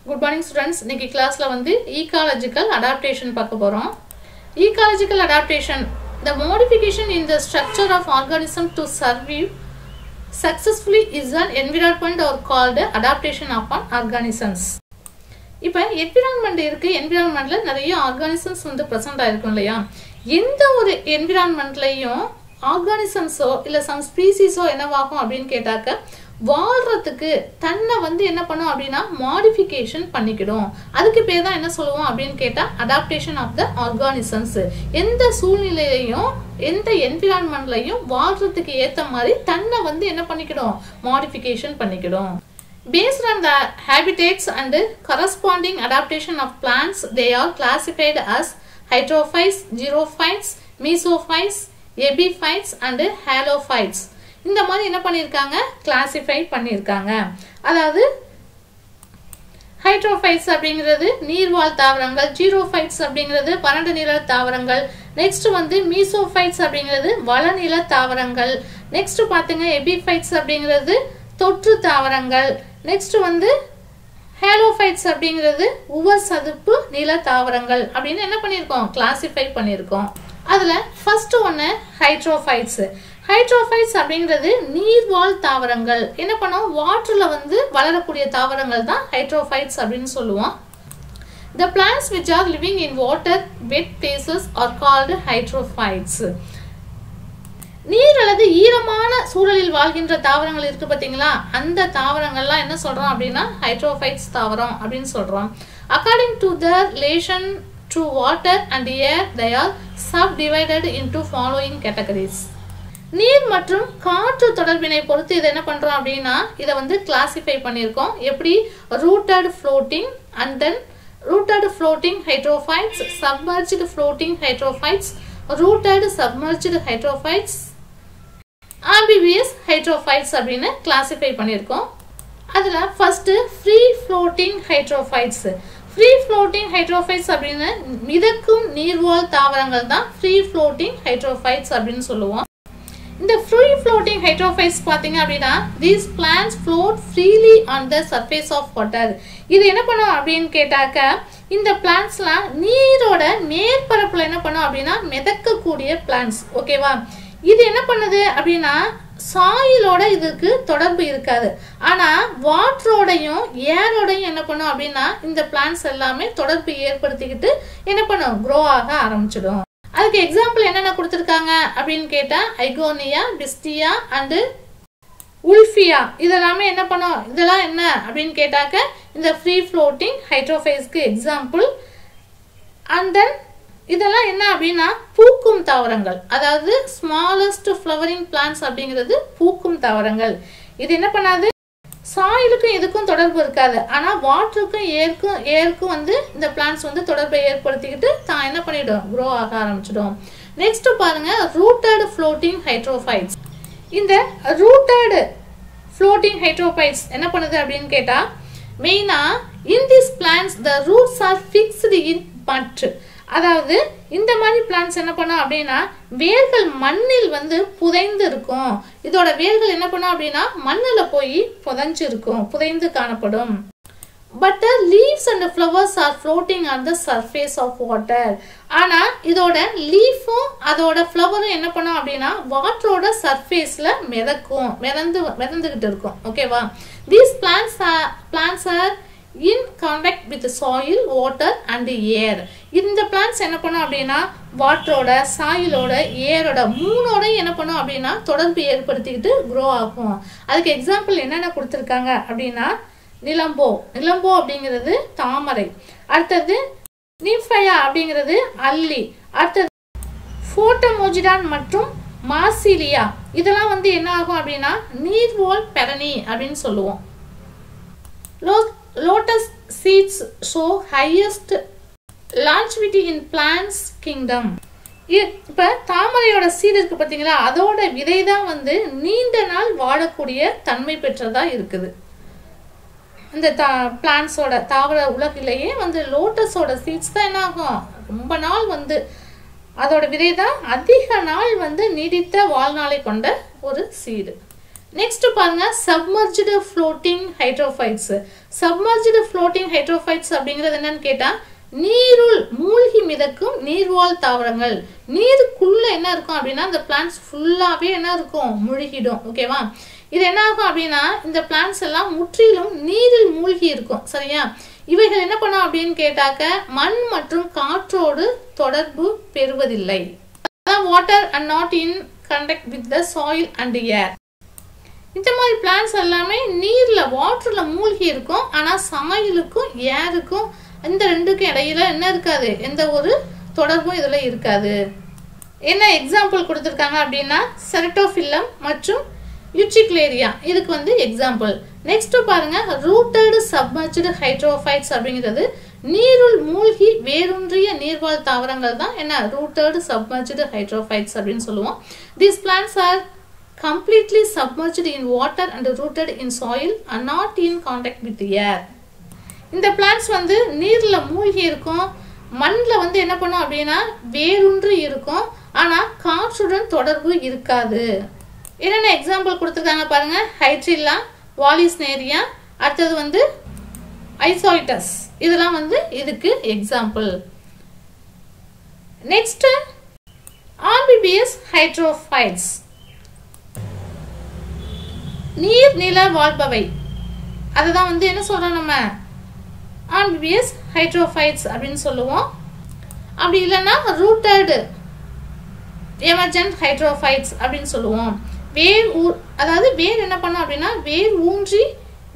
Good morning students. இன்னைக்கு கிளாஸ்ல வந்து ecological adaptation பார்க்க போறோம். Ecological adaptation, the modification in the structure of organism to survive successfully is an environment or called adaptation upon organisms. இப்போ environment இருக்கு, environmentல நிறைய organisms வந்து present ஆயிருக்கும் இல்லையா? எந்த ஒரு environmentலயும் organismsோ இல்ல some speciesோ என்னவாகும் அப்படினு கேட்டாக்க வாழ்றதுக்கு தன்னை வந்து என்ன பண்ணும் அப்படினா modification பண்ணிக்கிடும். அதுக்கு பேர் தான் என்ன சொல்லுவோம் அப்படினு கேட்டா adaptation of the organisms. எந்த சூழ்நிலையிலயும் எந்த environmentலயும் வாழ்றதுக்கு ஏத்த மாதிரி தன்னை வந்து என்ன பண்ணிக்கிடும் modification பண்ணிக்கிடும். Based on the habitats and corresponding adaptation of plants, they are classified as heterophytes, xerophytes, mesophytes, epiphytes and halophytes. இந்த மாதிரி என்ன பண்ணிருக்காங்க கிளாசிஃபை பண்ணிருக்காங்க. அதாவது ஹைட்ரோஃபைட்ஸ் அப்படிங்கிறது நீர்வாழ் தாவரங்கள், ஜீரோஃபைட்ஸ் அப்படிங்கிறது வறண்ட நில தாவரங்கள், நெக்ஸ்ட் வந்து மீசோஃபைட்ஸ் அப்படிங்கிறது வளநில தாவரங்கள், நெக்ஸ்ட் பாத்தீங்க எபிஃபைட்ஸ் அப்படிங்கிறது தொற்று தாவரங்கள், நெக்ஸ்ட் வந்து ஹேலோஃபைட்ஸ் அப்படிங்கிறது உவர்சதுப்பு நில தாவரங்கள் அப்படின்னு என்ன பண்ணிருக்கோம் கிளாசிஃபை பண்ணிருக்கோம். அதுல ஃபர்ஸ்ட் ஒன்னு ஹைட்ரோஃபைட்ஸ். ஹைட்ரோஃபைட்ஸ் அப்படிங்கிறது நீர்வாழ் தாவரங்கள். என்ன பண்ணும் வாட்டர்ல வந்து வளரக்கூடிய தாவரங்கள் தான் ஹைட்ரோஃபைட்ஸ் அப்படின்னு சொல்லுவோம். The plants which are living in water wet places are called hydrophytes. நீர் அல்லது ஈரமான சூழலில் வாழ்கின்ற தாவரங்கள் இருக்கு பாத்தீங்களா, அந்த தாவரங்கள்லாம் என்ன சொல்றோம் அப்படின்னா ஹைட்ரோஃபைட்ஸ் தாவரம் அப்படின்னு சொல்றோம். According to their relation to water and air, they are subdivided into following categories. நீர் மற்றும் காற்று தொடர்பினை பொறுத்து இதை என்ன பண்றோம் அப்படின்னா இதை வந்து கிளாசிஃபை பண்ணியிருக்கோம். எப்படி rooted floating and then rooted floating hydrophytes, submerged floating hydrophytes, rooted submerged hydrophytes, amphibious hydrophytes அப்படின்னு கிளாசிஃபை பண்ணியிருக்கோம். அதுல first free floating hydrophytes. Free floating hydrophytes அப்படின்னு மிதக்கும் நீர்வாழ் தாவரங்கள் தான் ஃப்ரீ ஃப்ளோட்டிங் ஹைட்ரோஃபைட்ஸ் அப்படின்னு சொல்லுவோம். இந்த free floating hydrophytes பாத்தீங்க அப்படினா these plants float freely on the surface of water. இது என்ன பண்ணும் அப்படினு கேட்டாக்க இந்த பிளான்ட்ஸ்லாம் நீரோட மேற்பரப்புல என்ன பண்ணும் அப்படினா மிதக்கக்கூடிய பிளான்ட்ஸ். ஓகேவா? இது என்ன பண்ணுது அப்படினா சாயிலோட இதுக்கு தொடர்பு இருக்காது. ஆனா வாட்டரோடையும் ஏரோடையும் என்ன பண்ணும் அப்படினா இந்த பிளான்ட்ஸ் எல்லாமே தொடர்பு ஏற்படுத்திக்கிட்டு என்ன பண்ணும் grow ஆக ஆரம்பிச்சிடும். அதுக்கு எக்ஸாம்பிள் என்னென்ன கொடுத்திருக்காங்க அப்படின்னு கேட்டா ஐகோனியா, பிஸ்டியா அண்ட் உல்ஃபியா இதெல்லாமே என்ன பண்ணும், இதெல்லாம் என்ன அப்படின்னு கேட்டாக்க இந்த ஃப்ரீ ஃப்ளோட்டிங் ஹைட்ரோஃபைட்ஸ்க்கு எக்ஸாம்பிள். அண்ட் தென் இதெல்லாம் என்ன அப்படின்னா பூக்கும் தாவரங்கள், அதாவது ஸ்மாலஸ்ட் ஃப்ளவரிங் பிளான்ட்ஸ் அப்படிங்கிறது பூக்கும் தாவரங்கள். இது என்ன பண்ணாது சாயிலுக்கும் இதுக்கும் தொடர்பு இருக்காது. ஆனா வாட்டருக்கும் ஏருக்கும் வந்து இந்த பிளான்ட்ஸ் வந்து தொடர்பை ஏற்படுத்திக்கிட்டு தான் என்ன பண்ணிடும் grow ஆக ஆரம்பிச்சிடும். நெக்ஸ்ட் பாருங்க ரூட்டட் ஃப்ளோட்டிங் ஹைட்ரோஃபைட்ஸ். இந்த ரூட்டட் ஃப்ளோட்டிங் ஹைட்ரோஃபைட்ஸ் என்ன பண்ணுது அப்படின்னு கேட்டா மெயினா in these plants the roots are fixed in mud. அதாவது இந்த மாதிரி பிளான்ட்ஸ் என்ன பண்ணும் அப்படின்னா வேர்கள் மண்ணில் வந்து புதைந்து இருக்கும். இதோட வேர்கள் என்ன பண்ணும் அப்படின்னா மண்ணில் போய் புதைஞ்சு இருக்கும், புதைந்து காணப்படும். But the leaves and the flowers are floating on the surface of water. ஆனா இதோட லீஃபும் அதோட ஃப்ளவரும் என்ன பண்ணும் அப்படின்னா வாட்டரோட சர்ஃபேஸ்ல மிதந்துகிட்டு இருக்கும். ஓகேவா? These plants are in contact with the soil, water and air. இந்த plants என்ன பண்ணும் அப்படின்னா வாட்டரோட, சாயிலோட, ஏரோட மூணோட என்ன பண்ணும் அப்படின்னா தொடர்பு ஏற்படுத்திக்கிட்டு grow ஆகும். அதுக்கு எக்ஸாம்பிள் என்னென்ன கொடுத்திருக்காங்க அப்படின்னா நிலம்போ அப்படிங்கிறது தாமரை, அடுத்தது நிம்ஃபயா அப்படிங்கிறது அல்லி, அடுத்தது போட்டமோஜிடான் மற்றும் மாசிலியா இதெல்லாம் வந்து என்ன ஆகும் அப்படின்னா நீர்வாழ் பெரணி அப்படின்னு சொல்லுவோம். Lotus seeds show highest longevity in plants kingdom. இப்ப தாமரையோட சீடு இருக்கு பாத்தீங்களா, அதோட விதை தான் வந்து நீண்ட நாள் வாழக்கூடிய தன்மை பெற்றதா இருக்குது. இந்த பிளான்ட்ஸோட தாவர உலகிலேயே வந்து லோட்டஸோட சீட்ஸ் தான் என்ன ஆகும் ரொம்ப நாள் வந்து அதோட விதை தான் அதிக நாள் வந்து நீடித்த வாழ்நாளை கொண்ட ஒரு சீடு. நெக்ஸ்ட் பாருங்க submerged floating hydrophytes. submerged floating hydrophytes அப்படிங்கிறது என்னன்னு கேட்டா நீருள் மூழ்கி மிதக்கும் நீர்வாழ் தாவரங்கள். நீருக்குள்ள என்ன இருக்கும் அப்படின்னா இந்த பிளான்ட்ஸ் ஃபுல்லாவே என்ன இருக்கும் முழுகிடும். ஓகேவா? இது என்ன ஆகும் அப்படின்னா இந்த பிளான்ட்ஸ் எல்லாம் முற்றிலும் நீரில் மூழ்கி இருக்கும். சரியா? இவைகள் என்ன பண்ணும் அப்படின்னு கேட்டாக்க மண் மற்றும் காற்றோடு தொடர்பு பெறுவதில்லை. Water and not in contact with the soil and ஏர். இந்த மாதிரி பிளான்ட்ஸ் எல்லாமே நீர்ல வாட்டர்ல மூழ்கி இருக்கும். ஆனா சாயிலுக்கும் ஏருக்கும் இந்த ரெண்டுக்கும் இடையில என்ன இருக்காது, எந்த ஒரு தொடர்பும் இதுல இருக்காது. என்ன எக்ஸாம்பிள் கொடுத்திருக்காங்க அப்படின்னா செரட்டோஃபில்லம் மற்றும் யூட்ரிகுலேரியா, இதுக்கு வந்து எக்ஸாம்பிள். நெக்ஸ்ட் பாருங்க ரூட்டட் சப்மர்ஜ்டு ஹைட்ரோஃபைட்ஸ் அப்படிங்கிறது நீருள் மூழ்கி வேரூன்றிய நீர்வாழ் தாவரங்கள் தான் என்ன ரூட்டட் சப்மர்ஜ்டு ஹைட்ரோஃபைட்ஸ் அப்படின்னு சொல்லுவோம். These plants are completely submerged in water and rooted in soil and not in contact with the air. இந்த பிளான்ட்ஸ் வந்து நீர்ல மூழ்கி இருக்கும், மண்ல வந்து என்ன பண்ணும் அப்படின்னா வேரூன்றி இருக்கும், ஆனா காற்றுடன் தொடர்பு இருக்காது. என்னென்ன எக்ஸாம்பிள் கொடுத்துருக்காங்க பாருங்க, ஹைட்ரில்லா, வாலிஸ்னேரியா, அடுத்தது வந்து ஐசோய்டஸ், இதெல்லாம் வந்து இதுக்கு எக்ஸாம்பிள். நெக்ஸ்ட் ஆம்பிபியஸ் ஹைட்ரோஃபைட்ஸ், நீர் நில வாழ்பவை. அதுதான் வந்து என்ன சொல்றோம் நம்ம ஆம்பிபியஸ் ஹைட்ரோஃபைட்ஸ் அப்படின்னு சொல்லுவோம். அப்படி இல்லைன்னா ரூட்டட் எமர்ஜென்ட் ஹைட்ரோஃபைட்ஸ் அப்படின்னு சொல்லுவோம். அதாவது வேர் என்ன பண்ணும் அப்படின்னா வேர் ஊன்றி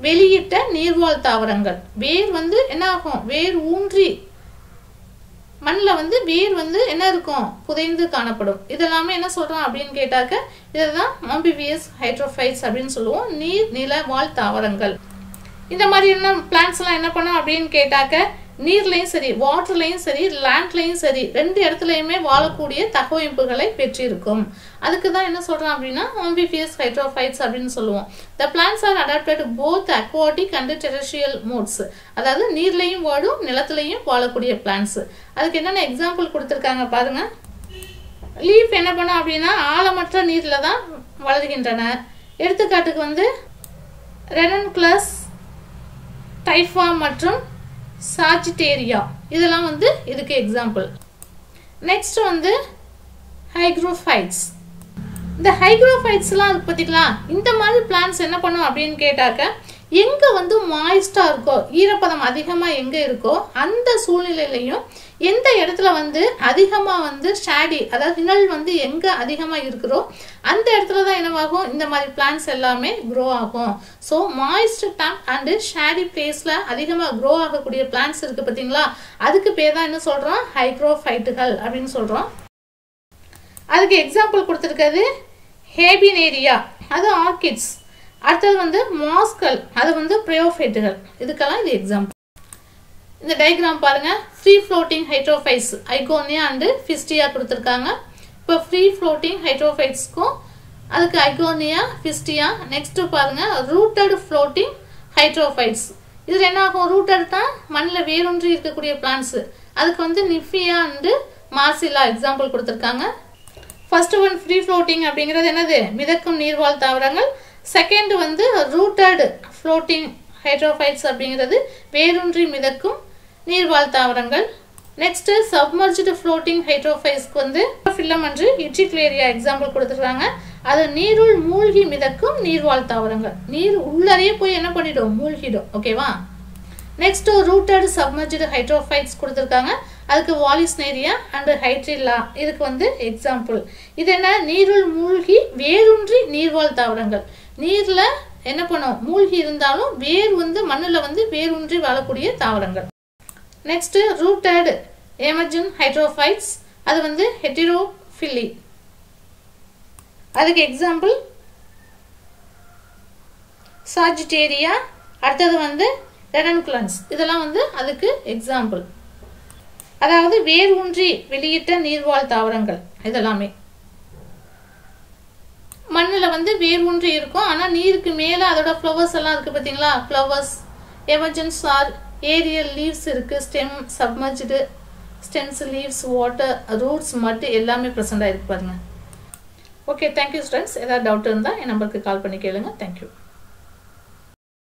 வெளியிட்ட நீர்வாழ் தாவரங்கள். வேர் வந்து என்ன ஆகும், வேர் ஊன்றி மண்ணில் வந்து வேர் வந்து என்ன இருக்கும் புதைந்து காணப்படும். இதெல்லாமே என்ன சொல்றோம் அப்படின்னு கேட்டாக்க இதுதான் ஆம்பிபியஸ் ஹைட்ரோஃபைட்ஸ் அப்படின்னு சொல்லுவோம், நீர் நில வாழ் தாவரங்கள். இந்த மாதிரி என்ன பிளான்ட்ஸ் எல்லாம் என்ன பண்ணும் அப்படின்னு கேட்டாக்க நீர்லையும் சரி வாட்டர்லையும் சரி லேண்ட்லையும் சரி ரெண்டு இடத்துலையுமே வாழக்கூடிய தகவமைப்புகளை பெற்றிருக்கும். அதுக்கு தான் என்ன சொல்றோம் அப்படின்னா ஆம்பிபியஸ் ஹைட்ரோஃபைட்ஸ் அப்படின்னு சொல்லுவோம். The plants are adapted both aquatic and terrestrial modes. அதாவது நீர்லையும் வாழும் நிலத்திலையும் வாழக்கூடிய பிளான்ட்ஸ். அதுக்கு என்னென்ன எக்ஸாம்பிள் கொடுத்துருக்காங்க பாருங்க. லீஃப் என்ன பண்ணும் அப்படின்னா ஆழமற்ற நீர்ல தான் வளர்கின்றன. எடுத்துக்காட்டுக்கு வந்து ரெனன்குலஸ், டைஃபா மற்றும் சாஜிட்டேரியா, இதெல்லாம் வந்து இதுக்கு எக்ஸாம்பிள். நெக்ஸ்ட் வந்து ஹைக்ரோஃபைட்ஸ். இந்த ஹைக்ரோஃபைட்ஸ்லாம் இருக்கு பார்த்தீங்களா, இந்த மாதிரி பிளான்ட்ஸ் என்ன பண்ணும் அப்படின்னு கேட்டாக்க எங்க வந்து மாய்ஸ்டா இருக்கோ ஈரப்பதம் அதிகமா எங்க இருக்கோ அந்த சூழ்நிலையிலையும் எந்த இடத்துல வந்து அதிகமா வந்து ஷேடி அதாவது நிழல் வந்து எங்க அதிகமா இருக்கிறோ அந்த இடத்துல தான் என்னவாகும் இந்த மாதிரி பிளான்ட்ஸ் எல்லாமே க்ரோ ஆகும். So moist damp and shady பிளேஸ்ல அதிகமா க்ரோ ஆகக்கூடிய பிளான்ட்ஸ் இருக்கு பார்த்தீங்களா, அதுக்கு பேர் தான் என்ன சொல்றோம் ஹைக்ரோஃபைட்டுகள் அப்படின்னு சொல்றோம். அதுக்கு எக்ஸாம்பிள் கொடுத்துருக்கிறது ஹேபினேரியா, அது ஆர்கிட்ஸ். அடுத்தது வந்து மாஸ்கல், அது வந்து பிரயோஃபைட்டுகள். இதுக்கெல்லாம் இது எக்ஸாம்பிள். இந்த டயக்ராம் பாருங்க, ஃப்ரீ ஃப்ளோட்டிங் ஹைட்ரோஃபைட்ஸ் ஐகோனியா அண்ட் ஃபிஸ்டியா கொடுத்துருக்காங்க. இப்போ ஃப்ரீ ஃப்ளோட்டிங் ஹைட்ரோஃபைட்ஸ்க்கும் அதுக்கு ஐகோனியா ஃபிஸ்டியா. நெக்ஸ்ட் பாருங்க ரூட்டட் ஃப்ளோட்டிங் ஹைட்ரோஃபைட்ஸ். இதில் என்ன ஆகும், ரூட்டட் தான் மண்ணில் வேரூன்றி இருக்கக்கூடிய பிளான்ட்ஸ். அதுக்கு வந்து நிஃபியா அண்ட் மார்சிலா எக்ஸாம்பிள் கொடுத்துருக்காங்க. ஃபர்ஸ்ட் ஒன் ஃப்ரீ ஃப்ளோட்டிங் அப்படிங்கிறது என்னது மிதக்கும் நீர்வாழ் தாவரங்கள். செகண்ட் வந்து ரூட்டட் ஃப்ளோட்டிங் ஹைட்ரோஃபைட்ஸ் அப்படிங்கிறது வேரூன்றி மிதக்கும் நீர்வாழ் தாவரங்கள். நெக்ஸ்ட் சப்மர்ஜ்டு ஃப்ளோட்டிங் ஹைட்ரோஃபைட்ஸ்க்கு வந்து ஃபில்லம் அண்ட் யூட்ரிகுலேரியா எக்ஸாம்பிள் கொடுத்துருக்காங்க. அது நீருள் மூழ்கி மிதக்கும் நீர்வாழ் தாவரங்கள். நீர் உள்ளறையே போய் என்ன பண்ணிடும் மூழ்கிடும். ஓகேவா? நெக்ஸ்ட் ரூட்டட் சப்மர்ஜ்டு ஹைட்ரோஃபைட்ஸ் கொடுத்துருக்காங்க. அதுக்கு வாலிஸ்னேரியா அண்ட் ஹைட்ரில்லா, இதுக்கு வந்து எக்ஸாம்பிள். இது என்ன நீருள் மூழ்கி வேரூன்றி நீர்வாழ் தாவரங்கள். நீர்ல என்ன பண்ணும் மூழ்கி இருந்தாலும் வேர் வந்து மண்ணில் வந்து வேரூன்றி வாழக்கூடிய தாவரங்கள். நெக்ஸ்ட் ரூட்டட் எமர்ஜென்ட் ஹைட்ரோஃபைட்ஸ், அது வந்து ஹெட்டிரோஃபில்லி. அதுக்கு எக்ஸாம்பிள் சாஜிட்டேரியா, அடுத்தது வந்து ரெனன்குலன்ஸ், இதெல்லாம் வந்து அதுக்கு எக்ஸாம்பிள். அதாவது வேர் ஊன்றி வெளியிட்ட நீர்வாழ் தாவரங்கள் இதெல்லாமே மண்ணில் வந்து வேர் ஊன்றி இருக்கும். ஆனால் நீருக்கு மேலே அதோட ஃப்ளவர்ஸ் எல்லாம் இருக்கு பார்த்தீங்களா, flowers emergence or aerial leaves இருக்கு, stem submerged stems leaves water roots mud எல்லாமே ப்ரெசென்ட் ஆயிருக்கு பாருங்க. Okay, thank you students. ஏதாவது டவுட் இருந்தால் என் நம்பருக்கு கால் பண்ணி கேளுங்க. தேங்க்யூ.